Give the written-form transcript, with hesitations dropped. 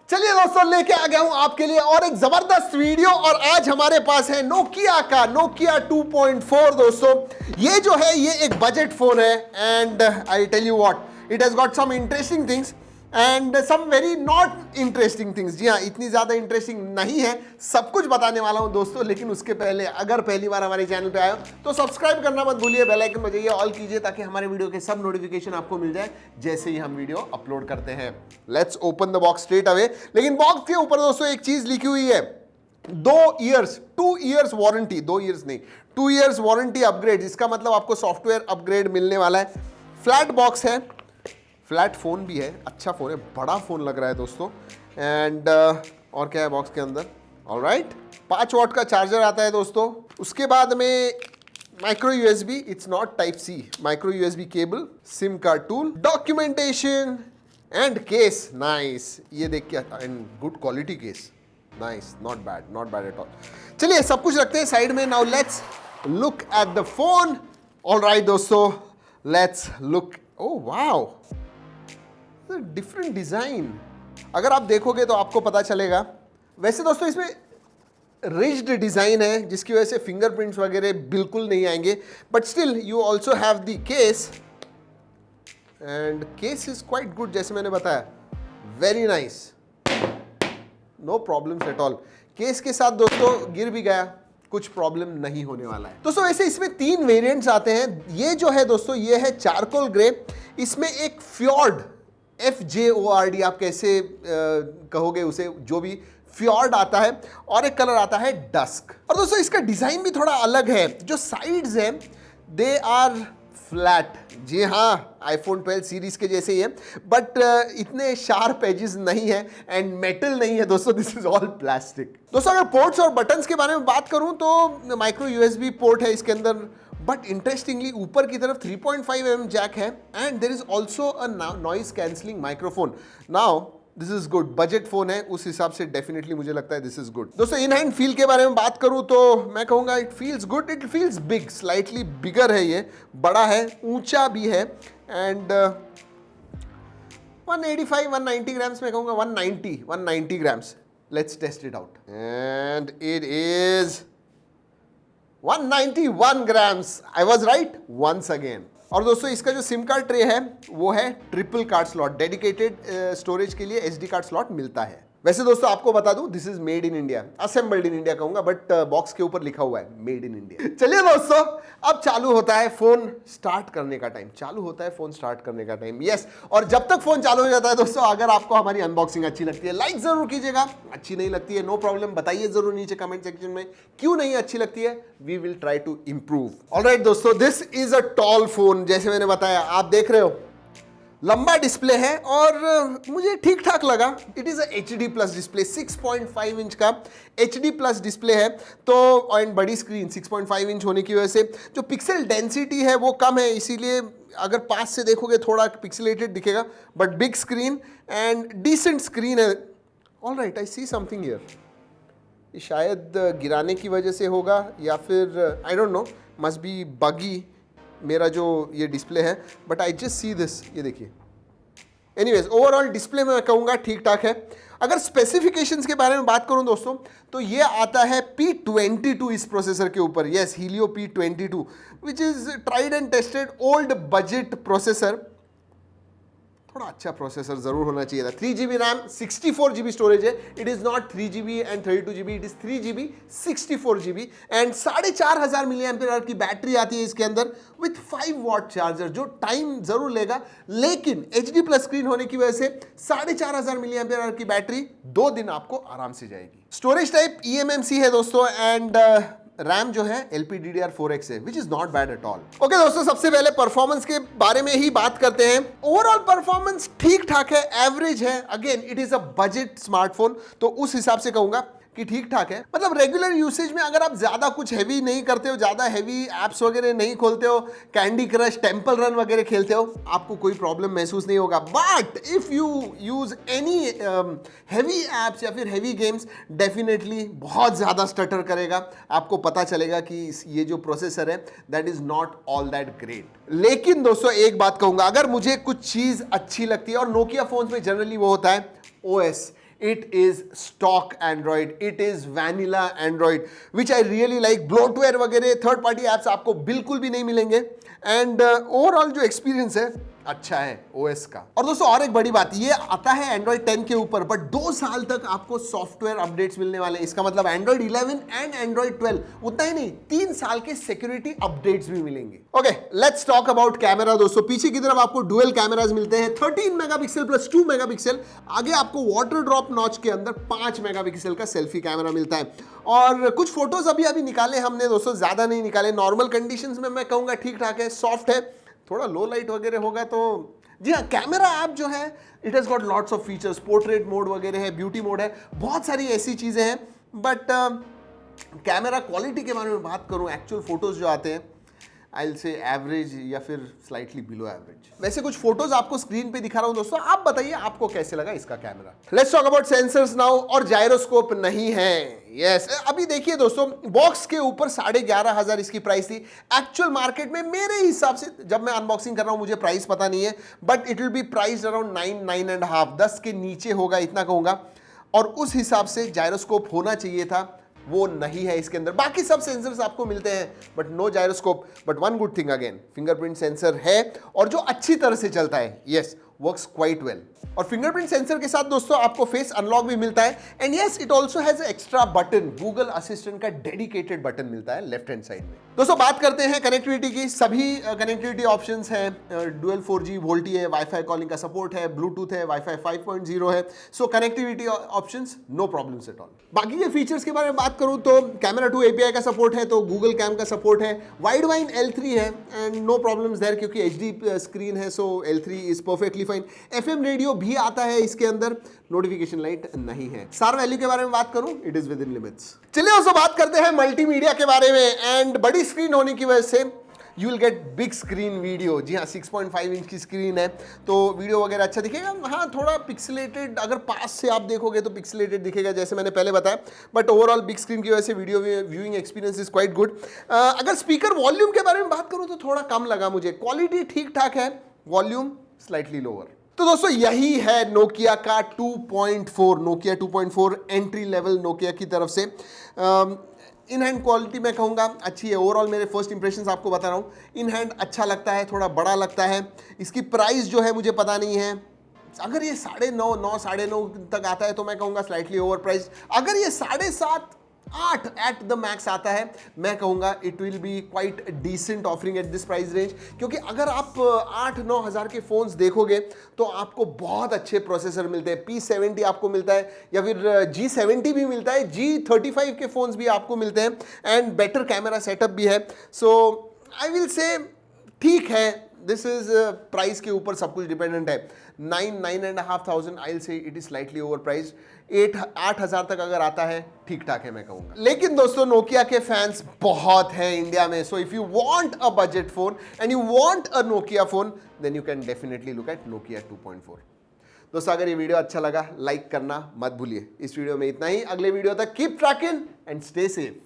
चलिए दोस्तों, लेके आ गया हूं आपके लिए और एक जबरदस्त वीडियो। और आज हमारे पास है नोकिया का नोकिया 2.4। दोस्तों ये जो है ये एक बजट फोन है and I tell you what, it has got some interesting things and some very not interesting things. जी हाँ, इतनी ज्यादा इंटरेस्टिंग नहीं है, सब कुछ बताने वाला हूं दोस्तों। लेकिन उसके पहले अगर पहली बार हमारे चैनल पे आए हो तो सब्सक्राइब करना मत भूलिए, बेल आइकन बजाइए, ऑल कीजिए ताकि हमारे वीडियो के सब नोटिफिकेशन आपको मिल जाए जैसे ही हम वीडियो अपलोड करते हैं। Let's open the box straight away. लेकिन बॉक्स के ऊपर दोस्तों एक चीज लिखी हुई है, 2 इयर्स वारंटी, 2 इयर्स नहीं 2 इयर्स वारंटी अपग्रेड। इसका मतलब आपको सॉफ्टवेयर अपग्रेड मिलने वाला है। फ्लैट बॉक्स है, फ्लैट फोन भी है, अच्छा फोन है, बड़ा फोन लग रहा है दोस्तों। एंड और क्या है बॉक्स के अंदर, ऑलराइट 5 वॉट का चार्जर आता है दोस्तों। उसके बाद में micro USB, it's not type C, micro USB cable, SIM card tool, documentation and case. Nice, ये देख के, and good quality case, nice, not bad at all. चलिए सब कुछ रखते हैं साइड में। Now let's look at the phone. Alright दोस्तों, let's look. Oh wow, different design. अगर आप देखोगे तो आपको पता चलेगा। वैसे दोस्तों इसमें रिज्ड डिजाइन है जिसकी वजह से फिंगरप्रिंट्स वगैरह बिल्कुल नहीं आएंगे, but still you also have the case and case is quite good. जैसे मैंने बताया, very nice, no problems at all. Case के साथ दोस्तों गिर भी गया, कुछ प्रॉब्लम नहीं होने वाला है दोस्तों। वैसे इसमें 3 वेरिएंट्स आते हैं। ये जो है दोस्तों ये है चारकोल ग्रे, इसमें एक फ्योर्ड, FJORD आप कैसे कहोगे उसे, जो भी फ्योर्ड आता है, और एक कलर आता है डस्क। और दोस्तों इसका डिजाइन भी थोड़ा अलग है। जो साइड्स हैं दे आर फ्लैट, जी हाँ आईफोन 12 सीरीज के जैसे ही है, बट इतने शार्प एजेस नहीं है एंड मेटल नहीं है दोस्तों, दिस इज ऑल प्लास्टिक। दोस्तों अगर पोर्ट्स और बटन्स के बारे में बात करूं तो माइक्रो यूएसबी पोर्ट है इसके अंदर, बट इंटरेस्टिंगली ऊपर की तरफ 3.5 mm जैक है and there is also a noise cancelling microphone. Now this is good, budget phone है उस हिसाब से डेफिनेटली मुझे लगता है दिस इज गुड। दोस्तों इन हैंड फील के बारे में बात करूं तो मैं कहूंगा it feels good, it feels big, slightly bigger है, ये बड़ा है, ऊंचा भी है एंड 190 ग्राम्स, मैं कहूंगा 190 grams. Let's test it out and it is 191 grams. I was right once again. और दोस्तों इसका जो सिम कार्ड ट्रे है वो है triple card slot, dedicated storage के लिए SD कार्ड स्लॉट मिलता है। वैसे दोस्तों आपको बता दूं this is made in India, assembled in India कहूंगा, बट बॉक्स के ऊपर लिखा हुआ है मेड इन इंडिया। चलिए दोस्तों अब चालू होता है फोन स्टार्ट करने का टाइम, चालू होता है फोन स्टार्ट करने का टाइम, यस। और जब तक फोन चालू हो जाता है दोस्तों, अगर आपको हमारी अनबॉक्सिंग अच्छी लगती है लाइक जरूर कीजिएगा, अच्छी नहीं लगती है नो प्रॉब्लम, बताइए जरूर नीचे कमेंट सेक्शन में क्यों नहीं अच्छी लगती है, we will try to improve. Alright दोस्तों, this is a tall phone, जैसे मैंने बताया, आप देख रहे हो लंबा डिस्प्ले है और मुझे ठीक ठाक लगा। It is HD plus display, 6.5 inch का HD प्लस डिस्प्ले है तो, एंड बड़ी स्क्रीन 6.5 इंच होने की वजह से जो पिक्सल डेंसिटी है वो कम है, इसीलिए अगर पास से देखोगे थोड़ा पिक्सलेटेड दिखेगा, but big screen and decent screen है। Alright, I see something here, शायद गिराने की वजह से होगा या फिर I don't know, must be buggy मेरा जो ये डिस्प्ले है, but I just see this, ये देखिए। एनीवेज ओवरऑल डिस्प्ले में मैं कहूँगा ठीक ठाक है। अगर स्पेसिफिकेशंस के बारे में बात करूं दोस्तों तो ये आता है P22 इस प्रोसेसर के ऊपर, yes Helio P22, which is tried and tested old budget processor. थोड़ा अच्छा प्रोसेसर जरूर होना चाहिए था। 3GB रैम, 64GB स्टोरेज है, it is not 3GB and 32GB, it is 3GB 64GB and 4500 mAh की बैटरी आती है इसके अंदर विथ 5 वॉट चार्जर, जो टाइम जरूर लेगा, लेकिन HD प्लस स्क्रीन होने की वजह से 4500 mAh की बैटरी 2 दिन आपको आराम से जाएगी। स्टोरेज टाइप eMMC है दोस्तों एंड रैम जो है LPDDR4X है, which is not bad at all. Okay दोस्तों, सबसे पहले परफॉर्मेंस के बारे में ही बात करते हैं। ओवरऑल परफॉर्मेंस ठीक ठाक है, एवरेज है। Again it is a budget smartphone, तो उस हिसाब से कहूंगा कि ठीक ठाक है। मतलब रेगुलर यूसेज में अगर आप ज्यादा कुछ हैवी नहीं करते हो, ज्यादा हैवी एप्स वगैरह नहीं खोलते हो, कैंडी क्रश, टेम्पल रन वगैरह खेलते हो, आपको कोई प्रॉब्लम महसूस नहीं होगा। But if you use any heavy apps या फिर हैवी गेम्स, डेफिनेटली बहुत ज्यादा स्टटर करेगा, आपको पता चलेगा कि ये जो प्रोसेसर है that is not all that great. लेकिन दोस्तों एक बात कहूंगा, अगर मुझे कुछ चीज अच्छी लगती है, और नोकिया फोन्स में जनरली वो होता है, OS It is stock Android, it is vanilla Android, which I really like. Bloatware वगैरह थर्ड पार्टी एप्स आपको बिल्कुल भी नहीं मिलेंगे एंड ओवरऑल जो एक्सपीरियंस है अच्छा है ओएस का। और दोस्तों और एक बड़ी बात, ये आता है Android 10 के ऊपर, बट 2 साल तक आपको सॉफ्टवेयर अपडेट्स मिलने वाले हैं। इसका मतलब Android 11 एंड Android 12, उतना ही नहीं 3 साल के सिक्योरिटी अपडेट्स भी मिलेंगे। Okay, let's talk about camera. दोस्तों पीछे की तरफ आपको डुअल कैमरास मिलते हैं, 13 मेगापिक्सल प्लस 2 मेगापिक्सल। आगे आपको वाटर ड्रॉप नॉच के अंदर 5 मेगापिक्सल का सेल्फी कैमरा मिलता है। और कुछ फोटोज अभी निकाले हमने दोस्तों, ज्यादा नहीं निकाले, नॉर्मल कंडीशंस में मैं कहूंगा ठीक ठाक है, सॉफ्ट है। थोड़ा लो लाइट वगैरह होगा तो जी हाँ, कैमरा ऐप जो है it has got lots of features, portrait mode वगैरह है, ब्यूटी मोड है, बहुत सारी ऐसी चीजें हैं। बट कैमरा क्वालिटी के बारे में बात करूं, एक्चुअल फोटोज जो आते हैं आई विल से एवरेज या फिर स्लाइटली बिलो एवरेज। वैसे कुछ फोटोज आपको स्क्रीन पे दिखा रहा हूं दोस्तों, आप बताइए आपको कैसे लगा इसका camera. Let's talk about sensors now. और जायरोस्कोप नहीं है, यस अभी देखिए दोस्तों, बॉक्स के ऊपर 11,500 इसकी प्राइस थी। एक्चुअल मार्केट में मेरे हिसाब से, जब मैं अनबॉक्सिंग कर रहा हूं मुझे प्राइस पता नहीं है, but it will B priced around 9.5, 10 के नीचे होगा, इतना कहूंगा। और उस हिसाब से जायरोस्कोप होना चाहिए था, वो नहीं है इसके अंदर। बाकी सब सेंसर्स आपको मिलते हैं but no gyroscope. But one good thing again, fingerprint sensor है और जो अच्छी तरह से चलता है, यस वर्क्स क्वाइट वेल। और फिंगरप्रिंट सेंसर के साथ दोस्तों आपको फेस अनलॉक भी मिलता है and yes it also has extra button, Google assistant का डेडिकेटेड बटन मिलता है लेफ्ट हैंड साइड में। दोस्तों बात करते हैं कनेक्टिविटी की। सभी कनेक्टिविटी ऑप्शंस हैं, डुअल 4G वोल्टी है, वाईफाई कॉलिंग का सपोर्ट है, ब्लूटूथ है, वाईफाई 5.0 है। So connectivity options no problems at all. बाकी के फीचर्स के बारे में बात करूं तो कैमरा 2 API का सपोर्ट है, तो गूगल कैम का सपोर्ट है, वाइड वाइन L3 है एंड नो प्रॉब्लम्स देयर क्योंकि HD स्क्रीन है, सो L3 is perfectly fine. FM radio भी आता है इसके अंदर, नोटिफिकेशन लाइट नहीं है। स्टार वैल्यू के बारे में बात करूं, it is with in limits. चलिए दोस्तों बात करते हैं मल्टीमीडिया के बारे में। एंड बड़ी स्क्रीन होने की वजह से you will get big screen video. जी हाँ, 6.5 इंच की स्क्रीन है तो वीडियो वगैरह अच्छा दिखेगा। हाँ थोड़ा पिक्सलेटेड, अगर पास से आप देखोगे तो पिक्सलेटेड दिखेगा जैसे मैंने पहले बताया, बट ओवरऑल बिग स्क्रीन की वजह से video viewing experience is quite good. अगर स्पीकर वॉल्यूम के बारे में बात करूँ तो थोड़ा कम लगा मुझे, क्वालिटी ठीक ठाक है, वॉल्यूम स्लाइटली लोअर। तो दोस्तों यही है नोकिया का 2.4, नोकिया 2.4 एंट्री लेवल नोकिया की तरफ से। इन हैंड क्वालिटी मैं कहूँगा अच्छी है। ओवरऑल मेरे फर्स्ट इंप्रेशंस आपको बता रहा हूँ, इन हैंड अच्छा लगता है, थोड़ा बड़ा लगता है। इसकी प्राइस जो है मुझे पता नहीं है, अगर ये 9.5 9.5 तक आता है तो मैं कहूँगा स्लाइटली ओवर प्राइस। अगर ये 7.5 8 एट द मैक्स आता है मैं कहूँगा it will be quite decent offering at this price range. क्योंकि अगर आप 8-9 हज़ार के फोन्स देखोगे तो आपको बहुत अच्छे प्रोसेसर मिलते हैं, P70 आपको मिलता है या फिर G70 भी मिलता है, G35 के फोन्स भी आपको मिलते हैं एंड बेटर कैमरा सेटअप भी है। सो आई विल से ठीक है, दिस इज प्राइस के ऊपर सब कुछ डिपेंडेंट है। 9,500 I will say it is slightly over price. 8,000 तक अगर आता है ठीक ठाक है मैं कहूंगा। लेकिन दोस्तों नोकिया के फैंस बहुत हैं इंडिया में, so if you want a budget phone and you want a Nokia phone then you can definitely look at Nokia 2.4। दोस्तों अगर ये वीडियो अच्छा लगा लाइक करना मत भूलिए। इस वीडियो में इतना ही, अगले वीडियो तक keep trekking and stay safe.